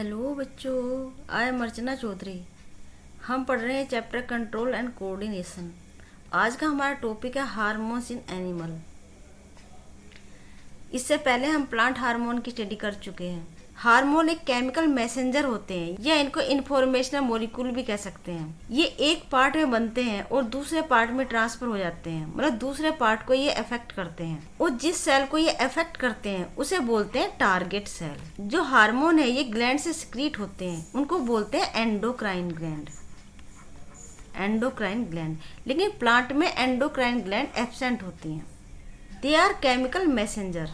Hello बच्चों, I am अर्चना चौधरी। हम पढ़ रहे हैं चैप्टर कंट्रोल एंड कोऑर्डिनेशन। आज का हमारा टॉपिक है हार्मोन्स इन एनिमल। इससे पहले हम प्लांट हार्मोन की स्टडी कर चुके हैं। हार्मोन एक केमिकल मैसेंजर होते हैं या इनको इन्फॉर्मेशनल मॉलिक्यूल भी कह सकते हैं। ये एक पार्ट में बनते हैं और दूसरे पार्ट में ट्रांसफर हो जाते हैं, मतलब दूसरे पार्ट को ये अफेक्ट करते हैं और जिस सेल को ये अफेक्ट करते हैं उसे बोलते हैं टारगेट सेल। जो हार्मोन है ये ग्लैंड से सिक्रीट होते हैं, उनको बोलते हैं एंडोक्राइन ग्लैंड। एंडोक्राइन ग्लैंड, लेकिन प्लांट में एंडोक्राइन ग्लैंड एब्सेंट होती हैं। दे आर केमिकल मैसेंजर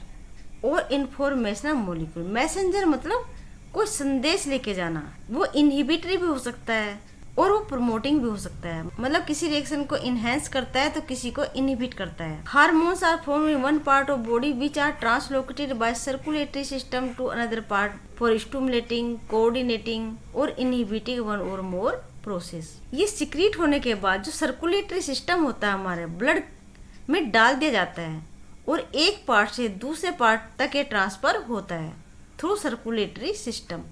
और इन्फॉर्मेशनल मॉलिक्यूल। मैसेंजर मतलब कोई संदेश लेके जाना। वो इनहिबिटरी भी हो सकता है और वो प्रमोटिंग भी हो सकता है, मतलब किसी रिएक्शन को इनहेंस करता है तो किसी को इनहिबिट करता है। Hormones are form in one part of body which are translocated by circulatory system to another part for stimulating, coordinating or inhibiting one or more process. ये सिक्रीट होने के बाद जो सर्कुलेटरी सिस्टम होता है हमारे ब्लड में डाल दिया जाता है और एक पार्ट से दूसरे पार्ट तक ये ट्रांसफर होता है थ्रू सर्कुलेटरी सिस्टम।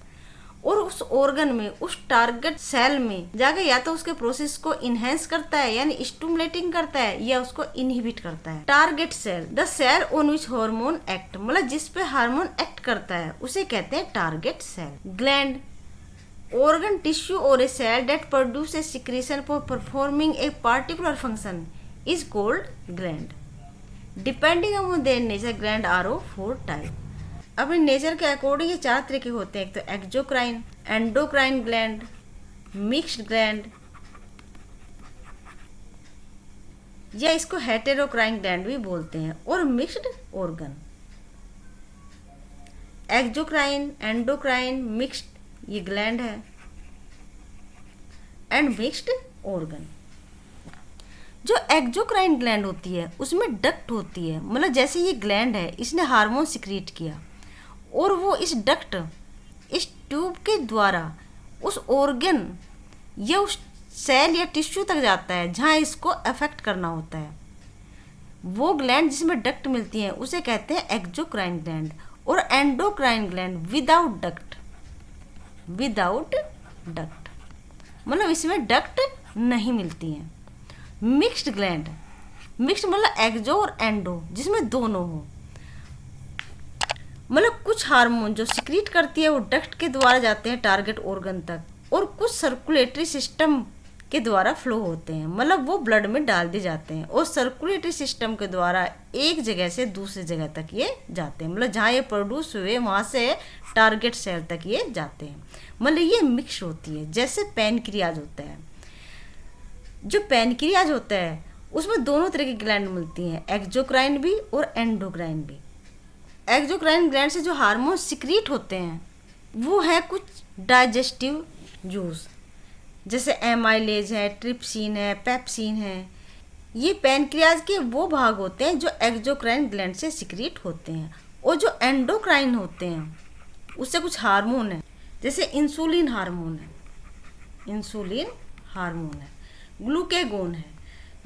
और उस ऑर्गन में, उस टारगेट सेल में जाके या तो उसके प्रोसेस को इनहेंस करता है यानी स्टिमुलेटिंग करता है या उसको इनहिबिट करता है। Target cell, the cell on which hormone act, मतलब जिस पे हार्मोन एक्ट करता है उसे कहते हैं target cell. Gland, organ tissue or a cell that produce a secretion for performing a particular function is called gland. Depending upon their nature, gland are of four type. अपने nature के according ये चार तरह के होते हैं। एक तो exocrine, endocrine gland, mixed gland या इसको हेटेरोक्राइन ग्लैंड भी बोलते हैं, और mixed organ. Exocrine, endocrine, mixed ये ग्लैंड है एंड मिक्स्ड ऑर्गन। जो एक्जोक्राइन ग्लैंड होती है उसमें डक्ट होती है, मतलब जैसे ये ग्लैंड है इसने हार्मोन सिक्रीट किया और वो इस डक्ट, इस ट्यूब के द्वारा उस ऑर्गन या उस सेल या टिश्यू तक जाता है जहाँ इसको अफेक्ट करना होता है। वो ग्लैंड जिसमें डक्ट मिलती है उसे कहते हैं एक्जोक्राइन ग्लैंड। और endocrine gland without duct, without duct मतलब इसमें डक्ट नहीं मिलती है। मिक्स्ड ग्लैंड, मिक्स्ड मतलब एक्जो और एंडो जिसमें दोनों हो, मतलब कुछ हार्मोन जो सिक्रीट करती है वो डक्ट के द्वारा जाते हैं टारगेट ऑर्गन तक और कुछ सर्कुलेटरी सिस्टम के द्वारा फ्लो होते हैं, मतलब वो ब्लड में डाल दिए जाते हैं और सर्कुलेटरी सिस्टम के द्वारा एक जगह से दूसरी जगह तक ये जाते हैं, मतलब जहाँ ये प्रोड्यूस हुए वहाँ से टारगेट सेल तक ये जाते हैं। मतलब ये मिक्स होती है। जैसे पैनक्रियाज होता है, जो पैनक्रियाज होता है उसमें दोनों तरह की ग्लैंड मिलती हैं, एक्जोक्राइन भी और एंडोक्राइन भी। एक्जोक्राइन ग्लैंड से जो हार्मोन सिक्रीट होते हैं वो है कुछ डाइजेस्टिव जूस, जैसे एमाइलेज है, ट्रिप्सिन है, पेप्सिन है। ये पैनक्रियाज के वो भाग होते हैं जो एक्जोक्राइन ग्लैंड से सिक्रीट होते हैं। और जो एंडोक्राइन होते हैं उससे कुछ हार्मोन है, जैसे इंसुलिन हार्मोन है, इंसुलिन हार्मोन है, ग्लूकेगोन है,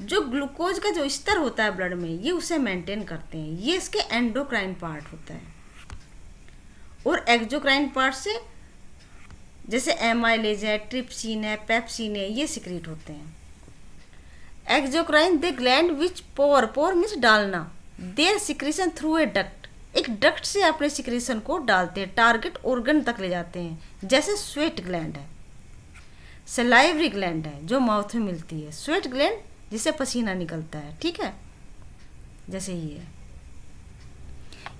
जो ग्लूकोज का जो स्तर होता है ब्लड में ये उसे मेंटेन करते हैं। ये इसके एंडोक्राइन पार्ट होता है। और एक्जोक्राइन पार्ट से जैसे एमाइलेज है, ट्रिप्सिन है, पेप्सिन है, ये सिक्रीट होते हैं। Exocrine the gland which pour means डालना, their secretion through a duct, एक डक्ट से अपने सिक्रीशन को डालते हैं, टारगेट ऑर्गन तक ले जाते हैं। जैसे स्वेट ग्लैंड है, सलाइवरी ग्लैंड है जो माउथ में मिलती है, स्वेट ग्लैंड जिससे पसीना निकलता है, ठीक है, जैसे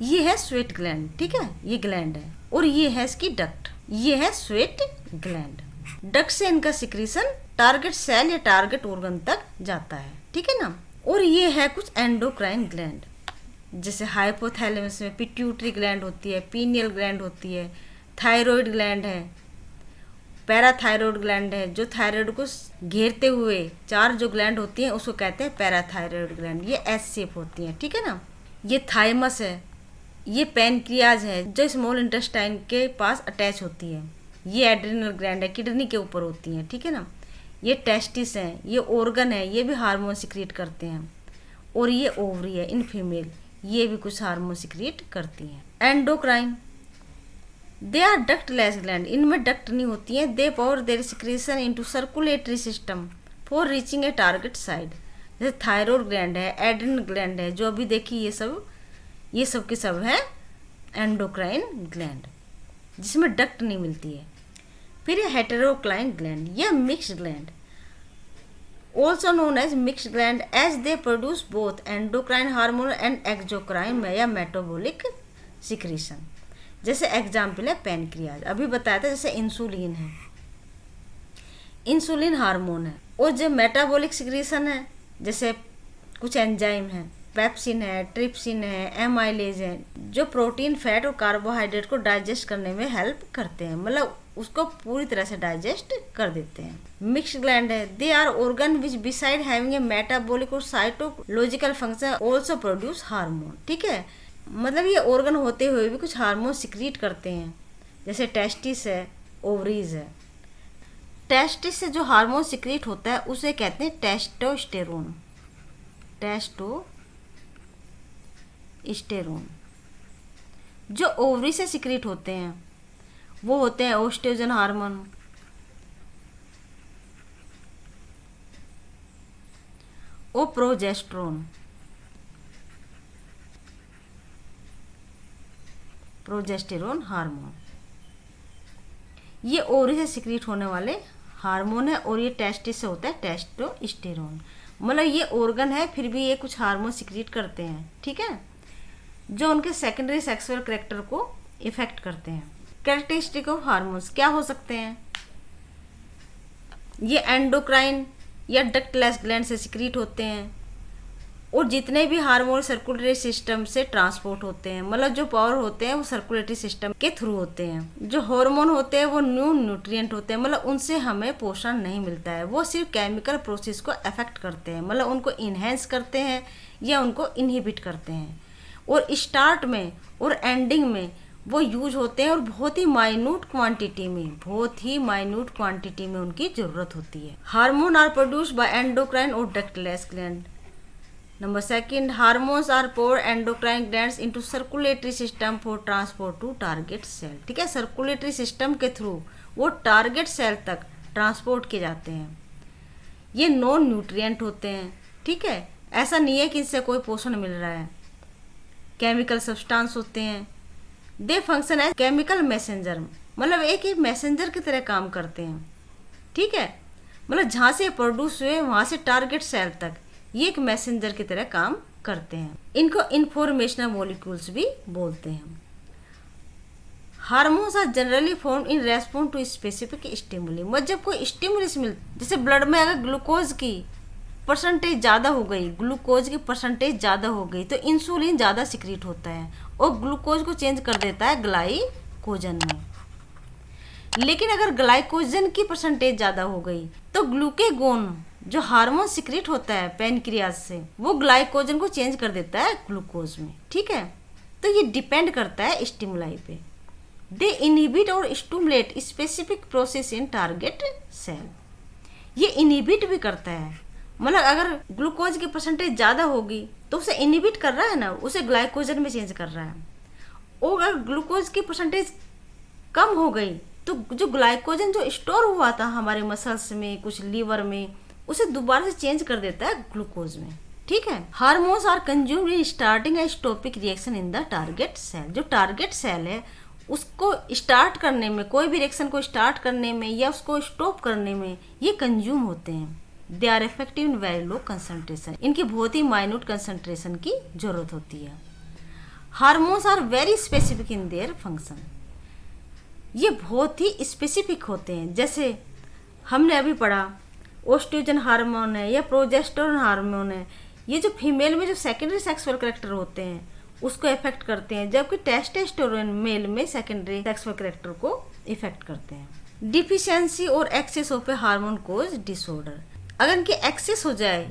ये है स्वेट ग्लैंड, ठीक है, ये ग्लैंड है। और ये है इसकी डक्ट, ये है स्वेट ग्लैंड। डक्ट से इनका सिक्रीशन टारगेट सेल या टारगेट ऑर्गन तक जाता है, ठीक है ना। और ये है कुछ एंडोक्राइन ग्लैंड, जैसे हाइपोथैलेमस में पिट्यूटरी ग्लैंड होती है, पीनियल ग्लैंड होती है, थायराइड ग्लैंड है, पैराथायरॉयड ग्लैंड है, जो थायराइड को घेरते हुए चार जो ग्लैंड होती हैं उसको कहते हैं पैराथायरॉयड ग्लैंड। ये एस शेप होती हैं, ठीक है ना। ये थाइमस है, ये पैनक्रियाज है जो स्मॉल इंटेस्टाइन के पास अटैच होती है। ये एड्रिनल ग्लैंड है, किडनी के ऊपर होती हैं, ठीक है ना। ये टेस्टिस हैं, ये ऑर्गन है, ये भी हार्मोन सिक्रीट करते हैं। और ये ओवरी है इन फीमेल, ये भी कुछ हार्मोन सिक्रीट करती हैं। Endocrine, they are ductless gland, इनमें डक्ट नहीं होती हैं। They pour their secretion into circulatory system for reaching a target site. जैसे थायरॉइड ग्लैंड है, एड्रिनल ग्लैंड है, जो अभी देखी ये सब के सब है एंडोक्राइन ग्लैंड, जिसमें डक्ट नहीं मिलती है। फिर ये हेटेरोक्लाइन ग्लैंड, यह mixed gland, also known as mixed gland, as they produce both endocrine hormone and exocrine या मेटाबॉलिक सिक्रीशन। जैसे एग्जाम्पल है पैनक्रियाज, अभी बताया था। जैसे इंसुलिन है, इंसुलिन हार्मोन है, और जो मेटाबॉलिक सिक्रीशन है, जैसे कुछ एंजाइम है, पेप्सिन है, ट्रिप्सिन है, एमाइलेज है, जो प्रोटीन, फैट और कार्बोहाइड्रेट को डाइजेस्ट करने में हेल्प करते हैं, मतलब उसको पूरी तरह से डाइजेस्ट कर देते हैं। मिक्स्ड ग्लैंड है, they are organ which beside having a metabolic और cytological function also produce hormone. ठीक है, मतलब ये ऑर्गन होते हुए भी कुछ हार्मोन सिक्रीट करते हैं। जैसे टेस्टिस है, ओवरीज है। टेस्टिस से जो हार्मोन सिक्रीट होता है उसे कहते हैं टेस्टोस्टेरोन। टेस्टोस्टेरोन। जो ओवरी से सिक्रीट होते हैं वो होते हैं ओस्ट्रोजन हार्मोन, और प्रोजेस्टेरोन हार्मोन। ये ओवरी से सिक्रीट होने वाले हार्मोन है, और ये टेस्टिस से होता है टेस्टोस्टेरोन। मतलब ये ऑर्गन है, फिर भी ये कुछ हार्मोन सिक्रीट करते हैं। ठीक है, जो उनके सेकेंडरी सेक्सुअल कैरेक्टर को इफेक्ट करते हैं। कैरेक्टरिस्टिक ऑफ हार्मोन्स क्या हो सकते हैं? ये एंडोक्राइन या डक्टलेस ग्लैंड से सिक्रीट होते हैं, और जितने भी हार्मोन सर्कुलेटरी सिस्टम से ट्रांसपोर्ट होते हैं, मतलब जो पावर होते हैं वो सर्कुलेटरी सिस्टम के थ्रू होते हैं। जो हार्मोन होते हैं वो न्यूट्रिएंट होते हैं, मतलब उनसे हमें पोषण नहीं मिलता है, वो सिर्फ केमिकल प्रोसेस को अफेक्ट करते हैं, मतलब उनको इन्हेंस करते हैं या उनको इनहिबिट करते हैं। और स्टार्ट में और एंडिंग में वो यूज होते हैं, और बहुत ही माइन्यूट क्वांटिटी में उनकी ज़रूरत होती है। Hormone are produced by endocrine और ductless gland. Number second, hormones are pour endocrine glands into circulatory system for transport to target cell. ठीक है, सर्कुलेटरी सिस्टम के थ्रू वो टारगेट सेल तक ट्रांसपोर्ट किए जाते हैं। ये नॉन न्यूट्रिएंट होते हैं। ठीक है, ऐसा नहीं है कि इनसे कोई पोषण मिल रहा है, केमिकल सब्सटेंस होते हैं। दे फंक्शन एज केमिकल मैसेंजर, मतलब एक ही मैसेंजर की तरह काम करते हैं। ठीक है, मतलब जहाँ से प्रोड्यूस हुए वहाँ से टारगेट सेल तक ये एक मैसेंजर की तरह काम करते हैं। इनको इंफॉर्मेशनल मॉलिक्यूल्स भी बोलते हैं। Hormones are generally form in response to specific stimuli, मतलब जब कोई स्टिमुलस मिलता, जैसे ब्लड में अगर ग्लूकोज की परसेंटेज ज़्यादा हो गई, तो इंसुलिन ज़्यादा सिक्रीट होता है और ग्लूकोज को चेंज कर देता है ग्लाइकोजन में। लेकिन अगर ग्लाइकोजन की परसेंटेज ज़्यादा हो गई तो ग्लूकेगोन जो हार्मोन सिक्रीट होता है पैनक्रियाज से, वो ग्लाइकोजन को चेंज कर देता है ग्लूकोज में। ठीक है, तो ये डिपेंड करता है स्टिमुलाई पे। They inhibit or stimulate specific process in target cell. ये इनहिबिट भी करता है, मतलब अगर ग्लूकोज की परसेंटेज ज़्यादा होगी तो उसे इनहिबिट कर रहा है ना, उसे ग्लाइकोजन में चेंज कर रहा है। और अगर ग्लूकोज की परसेंटेज कम हो गई तो जो ग्लाइकोजन जो स्टोर हुआ था हमारे मसल्स में, कुछ लीवर में, उसे दोबारा से चेंज कर देता है ग्लूकोज में। ठीक है, hormones are consumed in starting and stopping reaction in the target cell. जो टारगेट सेल है उसको स्टार्ट करने में, कोई भी रिएक्शन को स्टार्ट करने में या उसको स्टॉप करने में ये कंज्यूम होते हैं। They are effective in very low concentration, इनकी बहुत ही माइन्यूट कंसंट्रेशन की जरूरत होती है। Hormones are very specific in their function, ये बहुत ही स्पेसिफिक होते हैं। जैसे हमने अभी पढ़ा ओस्ट्रोजन हार्मोन है या प्रोजेस्टेरोन हार्मोन है, ये जो फीमेल में जो सेकेंडरी सेक्सुअल कैरेक्टर होते हैं उसको इफेक्ट करते हैं, जबकि टेस्टोस्टेरोन मेल में सेकेंडरी सेक्सुअल कैरेक्टर को इफेक्ट करते हैं। Deficiency or excess of a hormone cause disorder, अगर इनकी एक्सेस हो जाए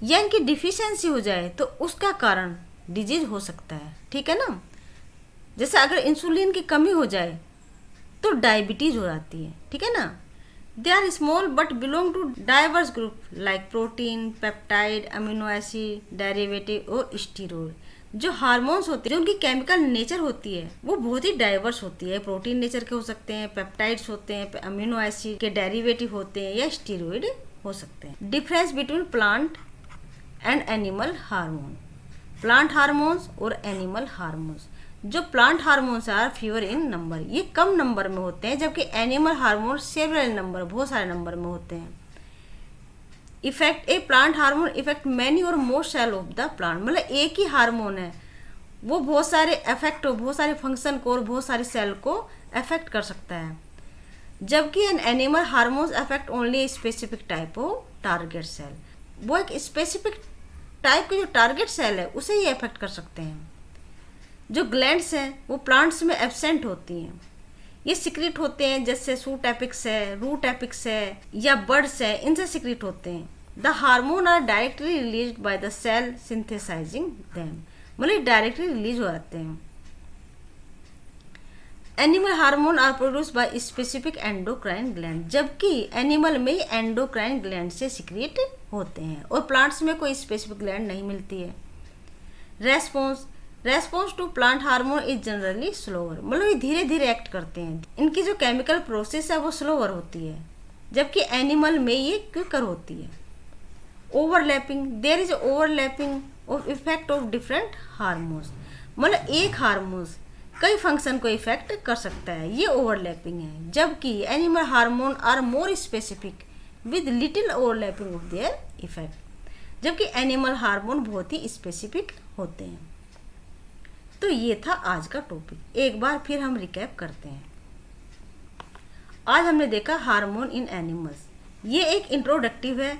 या इनकी डिफिशियंसी हो जाए तो उसका कारण डिजीज हो सकता है। ठीक है ना, जैसे अगर इंसुलिन की कमी हो जाए तो डायबिटीज हो जाती है। ठीक है ना, they are small but belong to diverse group like protein, peptide, amino acid, derivative और स्टीरॉयड। जो हार्मोन्स होते हैं, जो उनकी केमिकल नेचर होती है वो बहुत ही डाइवर्स होती है। प्रोटीन नेचर के हो सकते हैं, पेप्टाइड्स होते हैं, अमीनो एसिड के डेरिवेटिव होते हैं या स्टीरॉयड हो सकते हैं। Difference between plant and animal hormone. Plant hormones और एनिमल हार्मोन्स। जो plant hormones are fewer in number, ये कम नंबर में होते हैं, जबकि एनिमल हार्मोन सेवरल नंबर, बहुत सारे नंबर में होते हैं। इफेक्ट ए प्लांट हार्मोन इफेक्ट मैनी और मोर सेल ऑफ द प्लांट। मतलब एक ही हार्मोन है, वो बहुत सारे इफेक्ट, बहुत सारे फंक्शन को और बहुत सारी सेल को अफेक्ट कर सकता है, जबकि an animal hormones affect only specific type of target cell. वो एक स्पेसिफिक टाइप की जो टारगेट सेल है उसे ही अफेक्ट कर सकते हैं। जो ग्लैंड्स हैं वो प्लांट्स में एब्सेंट होती हैं, ये सिक्रीट होते हैं, जैसे सूट एपिक्स है, रूट एपिक्स है या बर्ड्स है, इनसे सिक्रीट होते हैं। The hormone are directly release by the cell synthesising them, मतलब डायरेक्टली रिलीज हो जाते हैं। Animal hormone are produce by specific endocrine gland, जबकि एनिमल में एंडोक्राइन ग्लैंड से सिक्रीट होते हैं और प्लांट्स में कोई स्पेसिफिक ग्लैंड नहीं मिलती है। Response to plant hormone is generally slower, मतलब ये धीरे धीरे एक्ट करते हैं। इनकी जो केमिकल प्रोसेस है वो स्लोअर होती है, जबकि एनिमल में ये क्विकर होती है। Overlapping, there is overlapping of effect of different hormones, मतलब एक हार्मोन्स कई फंक्शन को इफेक्ट कर सकता है, ये ओवरलैपिंग है। जबकि animal hormone are more specific with little overlapping of their effect, जबकि एनिमल हार्मोन बहुत ही स्पेसिफिक होते हैं। तो ये था आज का टॉपिक। एक बार फिर हम रिकैप करते हैं। आज हमने देखा हार्मोन इन एनिमल्स, ये एक इंट्रोडक्टिव है।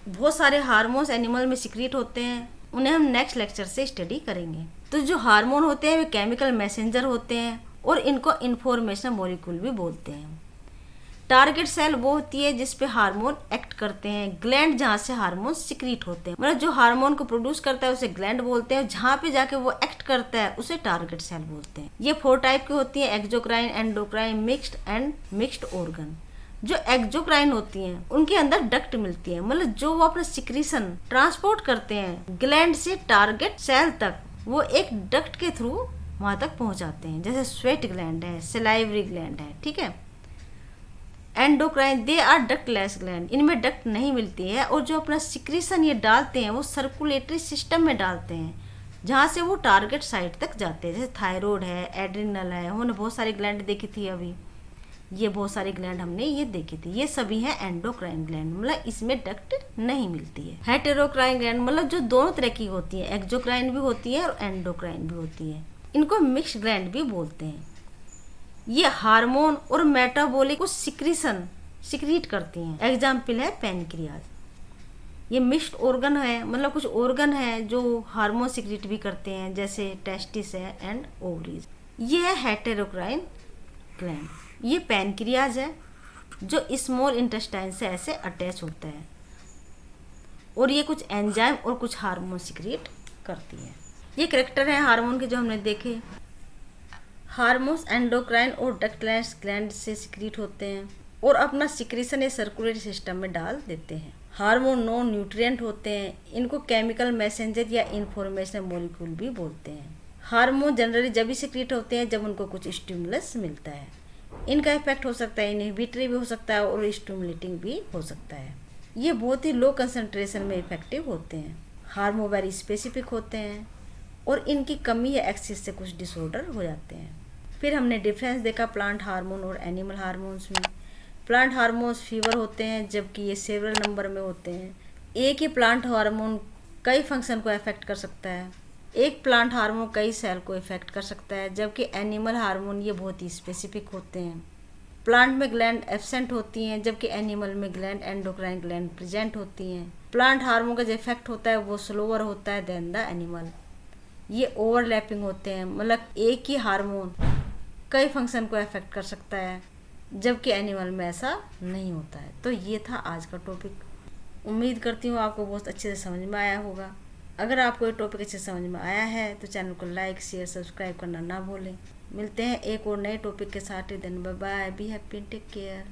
बहुत सारे हार्मोन्स एनिमल में सिक्रीट होते हैं, उन्हें हम नेक्स्ट लेक्चर से स्टडी करेंगे। तो जो हार्मोन होते हैं वे केमिकल मैसेंजर होते हैं और इनको इंफॉर्मेशन मॉलिक्यूल भी बोलते हैं। टारगेट सेल वो होती है जिस पे हार्मोन एक्ट करते हैं। ग्लैंड जहाँ से हार्मोन सिक्रीट होते हैं, मतलब जो हार्मोन को प्रोड्यूस करता है उसे ग्लैंड बोलते हैं, जहाँ पे जाके वो एक्ट करता है उसे टारगेट सेल बोलते हैं। ये 4 टाइप की होती है, exocrine, endocrine, mixed and mixed organ. जो एक्सोक्राइन होती हैं उनके अंदर डक्ट मिलती है, मतलब जो वो अपना सिक्रीशन ट्रांसपोर्ट करते हैं ग्लैंड से टारगेट सेल तक, वो एक डक्ट के थ्रू वहां तक पहुंचाते हैं, जैसे स्वेट ग्लैंड है, सलाइवरी ग्लैंड है, ठीक है। Endocrine, they are ductless gland, इनमें डक्ट नहीं मिलती है और जो अपना सिक्रीशन ये डालते हैं वो सर्कुलेटरी सिस्टम में डालते हैं, जहाँ से वो टारगेट साइट तक जाते हैं। जैसे थायराइड है, एड्रिनल है, हमने बहुत सारी ग्लैंड देखी थी अभी, ये बहुत सारी ग्लैंड हमने ये देखी थी, ये सभी हैं एंडोक्राइन ग्लैंड, मतलब इसमें डक्ट नहीं मिलती है। हेटेरोक्राइन ग्लैंड मतलब जो दोनों तरह की होती है, एक्सोक्राइन भी होती है और एंडोक्राइन भी होती है, इनको मिक्स्ड ग्लैंड भी बोलते हैं। ये हार्मोन और मेटाबॉलिक को सिक्रीट करती हैं। एग्जाम्पल है पैनक्रियाज। ये मिक्स्ड ऑर्गन है, मतलब कुछ ऑर्गन है जो हार्मोन सिक्रीट भी करते हैं, जैसे टेस्टिस है एंड ओवरीज। ये है हेटेरोक्राइन ग्लैंड। ये पैनक्रियाज है जो स्मॉल इंटेस्टाइन से ऐसे अटैच होता है और ये कुछ एंजाइम और कुछ हार्मोन सिक्रीट करती है। ये कैरेक्टर है हार्मोन के जो हमने देखे। हार्मोन्स एंडोक्राइन और डक्टलेस ग्लैंड से सिक्रीट होते हैं और अपना सिक्रीशन ये सर्कुलेटरी सिस्टम में डाल देते हैं। हार्मोन नॉन न्यूट्रिएंट होते हैं, इनको केमिकल मैसेंजर या इंफॉर्मेशन मॉलिक्यूल भी बोलते हैं। हार्मोन जनरली जब भी सिक्रीट होते हैं जब उनको कुछ स्टिमुलस मिलता है। इनका इफेक्ट हो सकता है इनहिबिटरी भी हो सकता है और स्टिमुलेटिंग भी हो सकता है। ये बहुत ही लो कंसंट्रेशन में इफेक्टिव होते हैं। हार्मोन वेरी स्पेसिफिक होते हैं और इनकी कमी या एक्सेस से कुछ डिसऑर्डर हो जाते हैं। फिर हमने डिफरेंस देखा प्लांट हार्मोन और एनिमल हार्मोन्स में। प्लांट हार्मोन्स फीवर होते हैं जबकि ये सेवरल नंबर में होते हैं। एक ही प्लांट हार्मोन कई फंक्शन को अफेक्ट कर सकता है। एक प्लांट हार्मोन कई सेल को इफेक्ट कर सकता है, जबकि एनिमल हार्मोन ये बहुत ही स्पेसिफिक होते हैं। प्लांट में ग्लैंड एब्सेंट होती हैं जबकि एनिमल में ग्लैंड एंडोक्राइन ग्लैंड प्रेजेंट होती हैं। प्लांट हार्मोन का जो इफेक्ट होता है वो स्लोअर होता है देन द एनिमल। ये ओवरलैपिंग होते हैं, मतलब एक ही हार्मोन कई फंक्शन को अफेक्ट कर सकता है, जबकि एनिमल में ऐसा नहीं होता है। तो ये था आज का टॉपिक। उम्मीद करती हूँ आपको बहुत अच्छे से समझ में आया होगा। अगर आपको ये टॉपिक अच्छे से समझ में आया है तो चैनल को लाइक शेयर सब्सक्राइब करना ना भूलें। मिलते हैं एक और नए टॉपिक के साथ। Then bye bye, be happy, take care.